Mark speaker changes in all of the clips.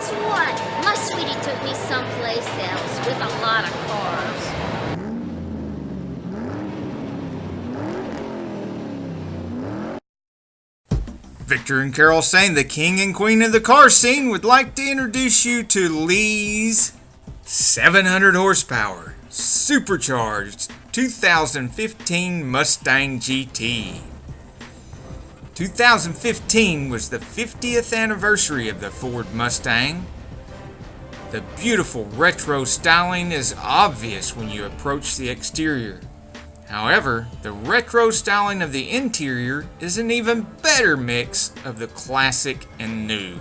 Speaker 1: guess what? My sweetie took me someplace else with a lot of cars.
Speaker 2: Victor and Carol Sane, the king and queen of the car scene, would like to introduce you to Lee's 700 horsepower supercharged 2015 Mustang GT. 2015 was the 50th anniversary of the Ford Mustang. The beautiful retro styling is obvious when you approach the exterior. However, the retro styling of the interior is an even better mix of the classic and new.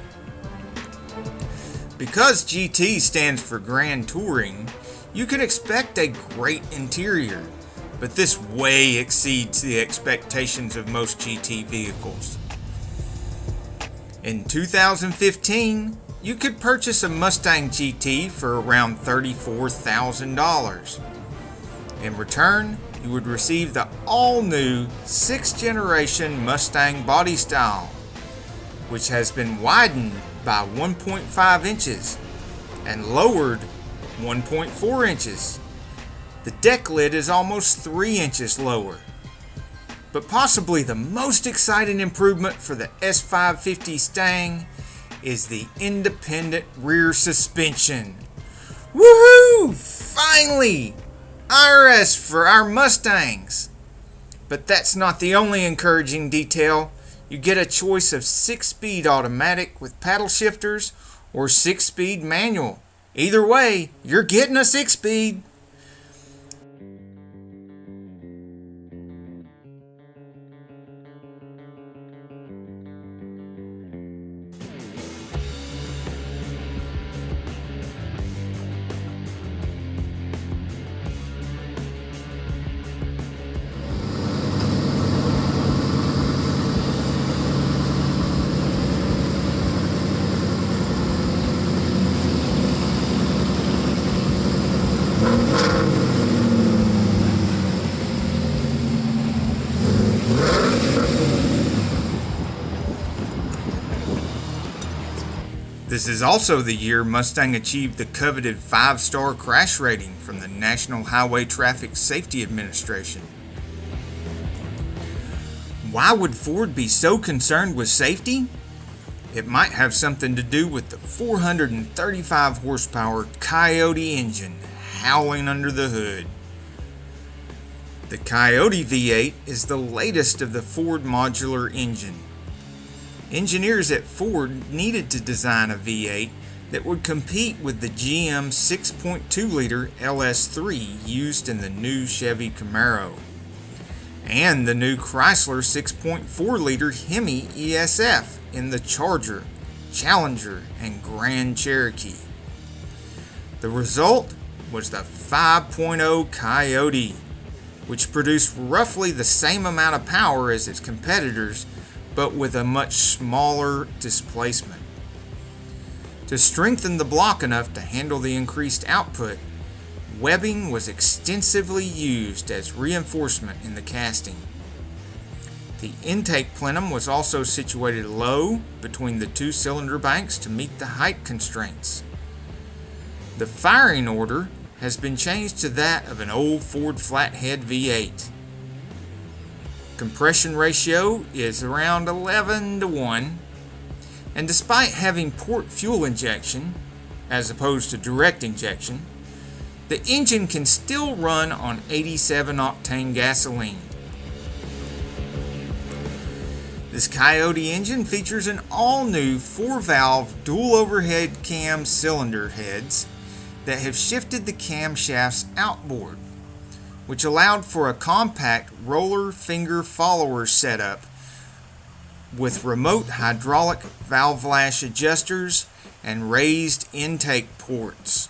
Speaker 2: Because GT stands for Grand Touring, you can expect a great interior, but this way exceeds the expectations of most GT vehicles. In 2015, you could purchase a Mustang GT for around $34,000. In return, you would receive the all-new 6th generation Mustang body style, which has been widened by 1.5 inches and lowered 1.4 inches. The deck lid is almost 3 inches lower. But possibly the most exciting improvement for the S550 Stang is the independent rear suspension. Woohoo! Finally! IRS for our Mustangs. But that's not the only encouraging detail. You get a choice of 6-speed automatic with paddle shifters or 6-speed manual. Either way, you're getting a 6-speed. This is also the year Mustang achieved the coveted 5-star crash rating from the National Highway Traffic Safety Administration. Why would Ford be so concerned with safety? It might have something to do with the 435 horsepower Coyote engine howling under the hood. The Coyote V8 is the latest of the Ford modular engine. Engineers at Ford needed to design a V8 that would compete with the GM 6.2-liter LS3 used in the new Chevy Camaro and the new Chrysler 6.4-liter Hemi ESF in the Charger, Challenger, and Grand Cherokee. The result was the 5.0 Coyote, which produced roughly the same amount of power as its competitors, but with a much smaller displacement. To strengthen the block enough to handle the increased output, webbing was extensively used as reinforcement in the casting. The intake plenum was also situated low between the two cylinder banks to meet the height constraints. The firing order has been changed to that of an old Ford flathead V8. Compression ratio is around 11:1, and despite having port fuel injection, as opposed to direct injection, the engine can still run on 87 octane gasoline. This Coyote engine features an all-new 4-valve dual overhead cam cylinder heads that have shifted the camshafts outboard, which allowed for a compact roller finger follower setup with remote hydraulic valve lash adjusters and raised intake ports.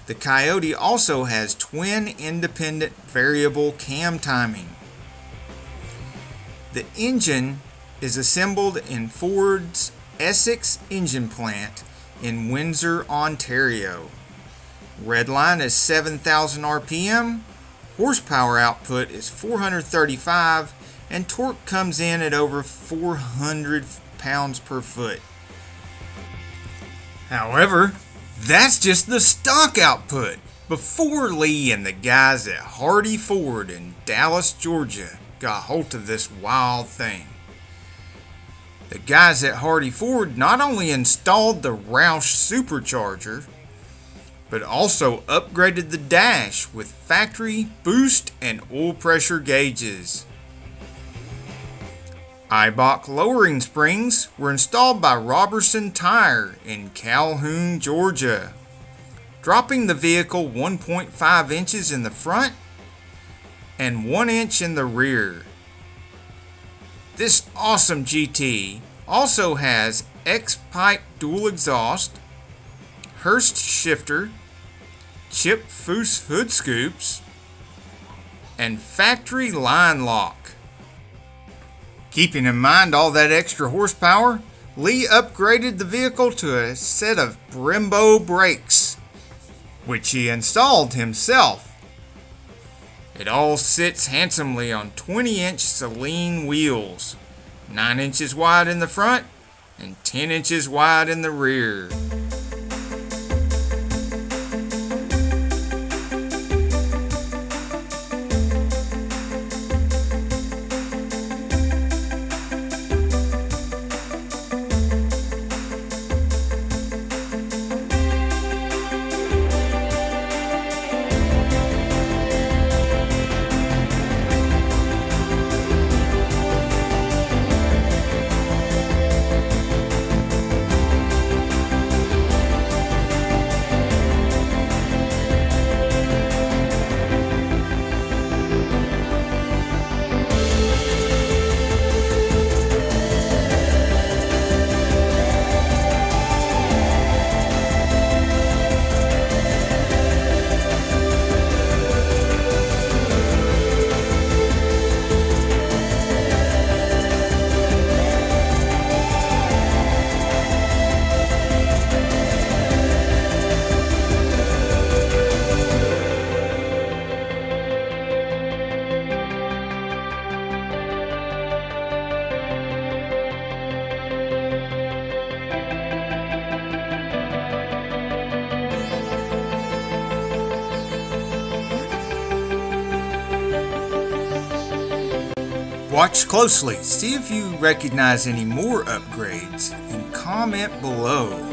Speaker 2: The Coyote also has twin independent variable cam timing. The engine is assembled in Ford's Essex engine plant in Windsor, Ontario. Redline is 7,000 RPM, horsepower output is 435, and torque comes in at over 400 pounds per foot. However, that's just the stock output before Lee and the guys at Hardy Ford in Dallas, Georgia got hold of this wild thing. The guys at Hardy Ford not only installed the Roush supercharger, but also upgraded the dash with factory boost and oil pressure gauges. Eibach lowering springs were installed by Robertson Tire in Calhoun, Georgia, dropping the vehicle 1.5 inches in the front and 1 inch in the rear. This awesome GT also has X-pipe dual exhaust, Hurst shifter, chip Foose hood scoops, and factory line lock. Keeping in mind all that extra horsepower, Lee upgraded the vehicle to a set of Brembo brakes, which he installed himself. It all sits handsomely on 20-inch Saleen wheels, 9 inches wide in the front and 10 inches wide in the rear. Watch closely, see if you recognize any more upgrades, and comment below.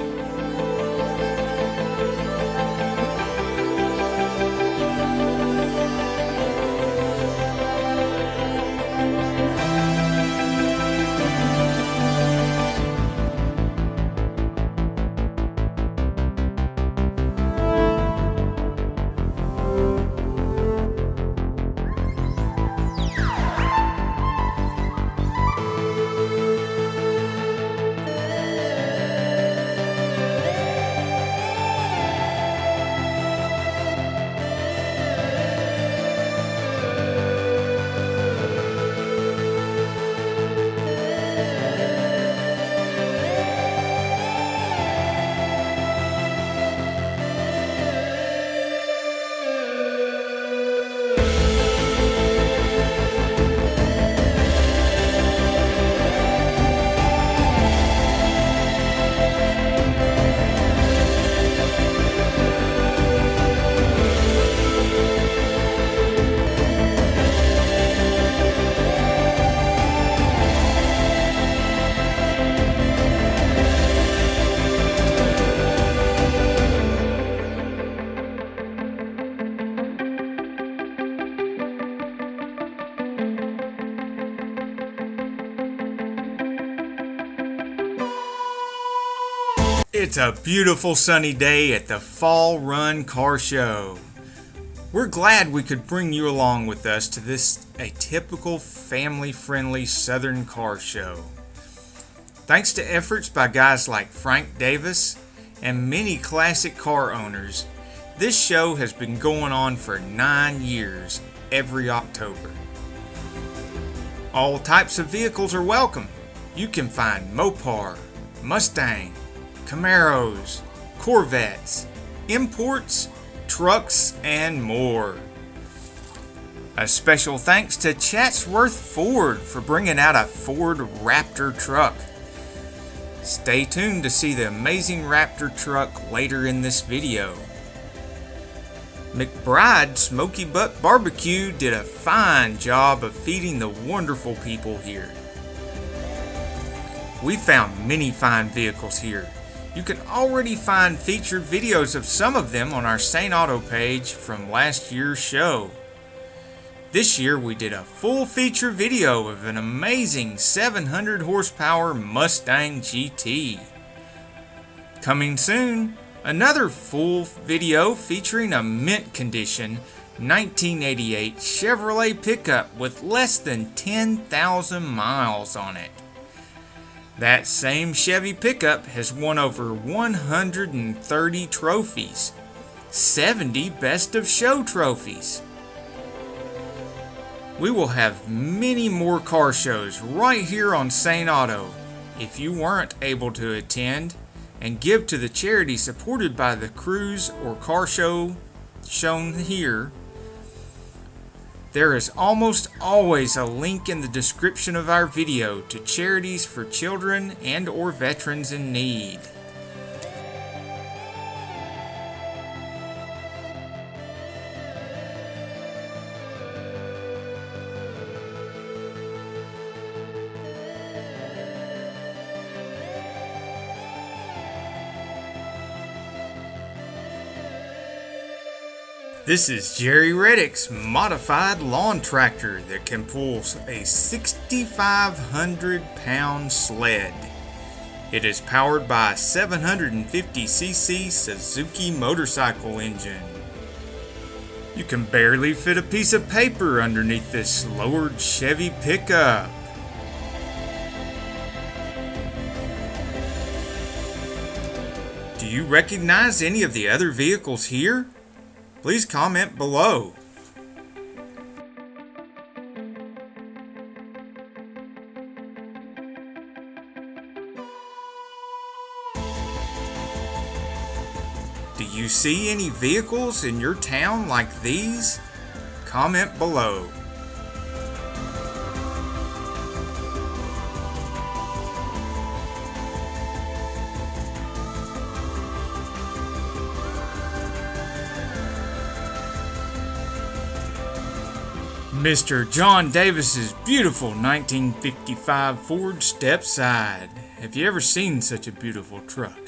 Speaker 2: It's a beautiful sunny day at the Fall Run Car Show. We're glad we could bring you along with us to this atypical family-friendly Southern car show. Thanks to efforts by guys like Frank Davis and many classic car owners, this show has been going on for 9 years every October. All types of vehicles are welcome. You can find Mopar, Mustang, Camaros, Corvettes, imports, trucks, and more. A special thanks to Chatsworth Ford for bringing out a Ford Raptor truck. Stay tuned to see the amazing Raptor truck later in this video. McBride Smoky Butt Barbecue did a fine job of feeding the wonderful people here. We found many fine vehicles here. You can already find featured videos of some of them on our saneauto page from last year's show. This year we did a full feature video of an amazing 700 horsepower Mustang GT. Coming soon, another full video featuring a mint condition 1988 Chevrolet pickup with less than 10,000 miles on it. That same Chevy pickup has won over 130 trophies, 70 Best of Show trophies. We will have many more car shows right here on saneauto. If you weren't able to attend and give to the charity supported by the cruise or car show shown here, there is almost always a link in the description of our video to charities for children and or veterans in need. This is Jerry Reddick's modified lawn tractor that can pull a 6,500 pound sled. It is powered by a 750cc Suzuki motorcycle engine. You can barely fit a piece of paper underneath this lowered Chevy pickup. Do you recognize any of the other vehicles here? Please comment below. Do you see any vehicles in your town like these? Comment below. Mr. John Davis's beautiful 1955 Ford Stepside. Have you ever seen such a beautiful truck?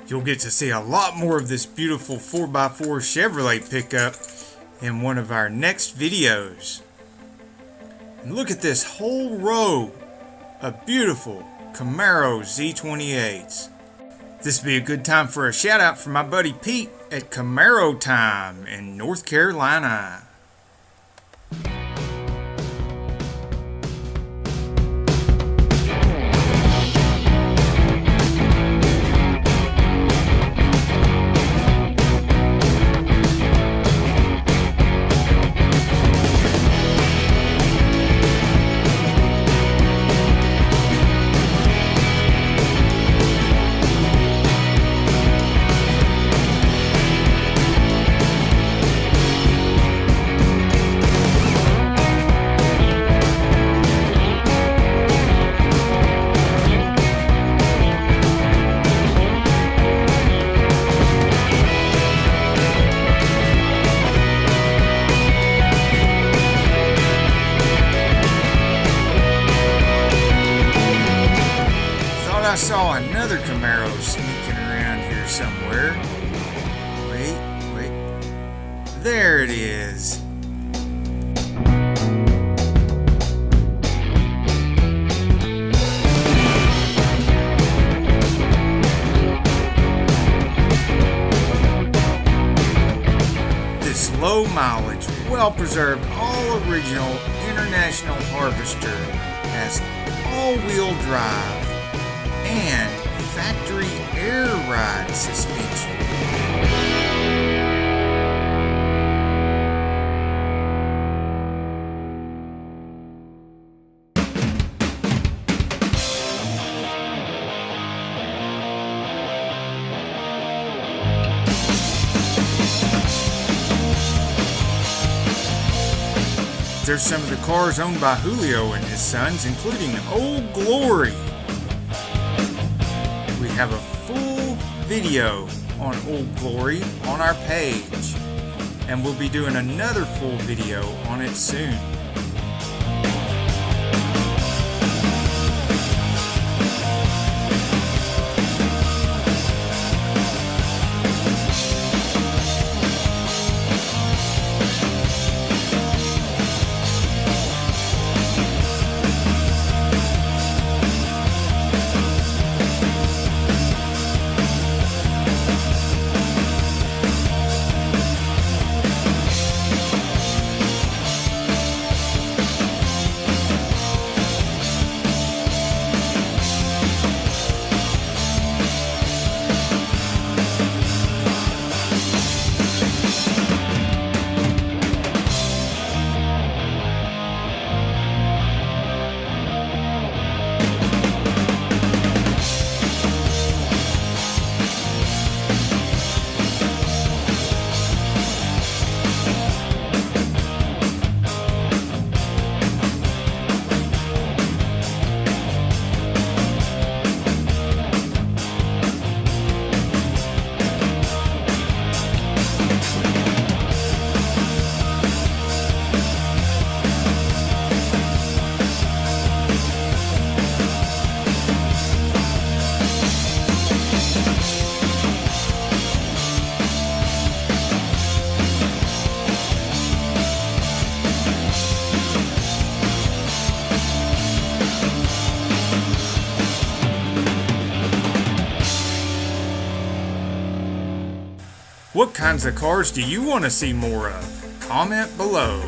Speaker 2: You'll get to see a lot more of this beautiful 4x4 Chevrolet pickup in one of our next videos. And look at this whole row of beautiful Camaro Z28s. This would be a good time for a shout out for my buddy Pete at Camaro Time in North Carolina. I saw another Camaro sneaking around here somewhere. Wait. There it is. This low mileage, well preserved, all original International Harvester has all-wheel drive and factory air ride suspension. there's some of the cars owned by Julio and his sons, including Old Glory. We have a full video on Old Glory on our page, and we'll be doing another full video on it soon. What kinds of cars do you want to see more of? Comment below.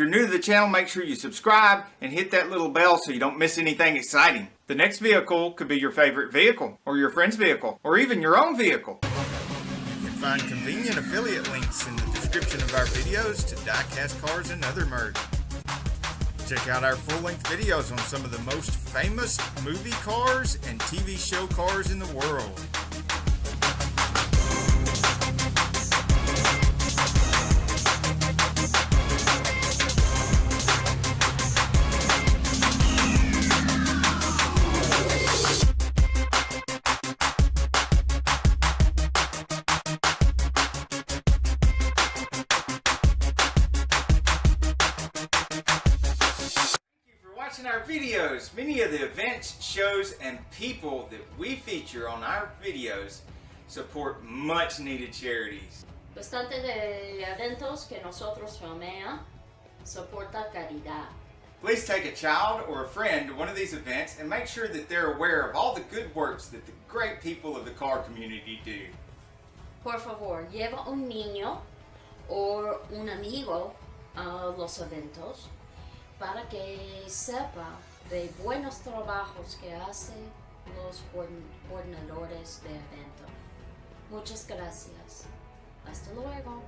Speaker 2: you're new to the channel, make sure you subscribe and hit that little bell so you don't miss anything exciting. The next vehicle could be your favorite vehicle, or your friend's vehicle, or even your own vehicle. You can find convenient affiliate links in the description of our videos to die-cast cars and other merch. Check out our full-length videos on some of the most famous movie cars and TV show cars in the world. Watching our videos. Many of the events, shows, and people that we feature on our videos support much needed charities.
Speaker 1: Bastante de eventos que nosotros filmea soporta caridad.
Speaker 2: Please take a child or a friend to one of these events and make sure that they're aware of all the good works that the great people of the car community do.
Speaker 1: Por favor, lleva un niño o un amigo a los eventos para que sepa de buenos trabajos que hacen los coordinadores de evento. Muchas gracias. Hasta luego.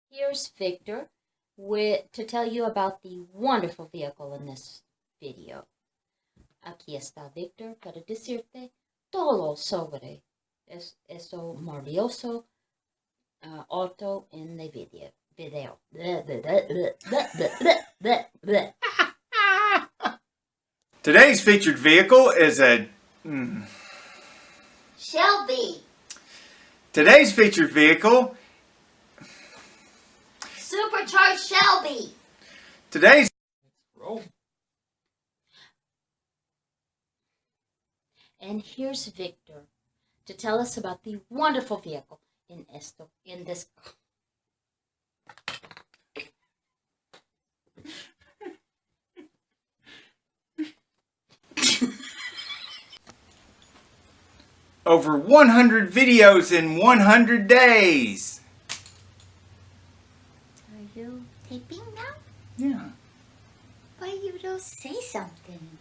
Speaker 1: Here's Victor to tell you about the wonderful vehicle in this video. Aquí está Victor para decirte todo sobre eso maravilloso auto en el video.
Speaker 2: Today's featured vehicle is a
Speaker 1: Shelby.
Speaker 2: Today's featured vehicle
Speaker 1: Supercharged Shelby.
Speaker 2: Today's
Speaker 1: And here's Victor to tell us about the wonderful vehicle in this.
Speaker 2: over 100 videos in 100 days.
Speaker 1: Are you taping now?
Speaker 2: Yeah.
Speaker 1: Why you don't say something?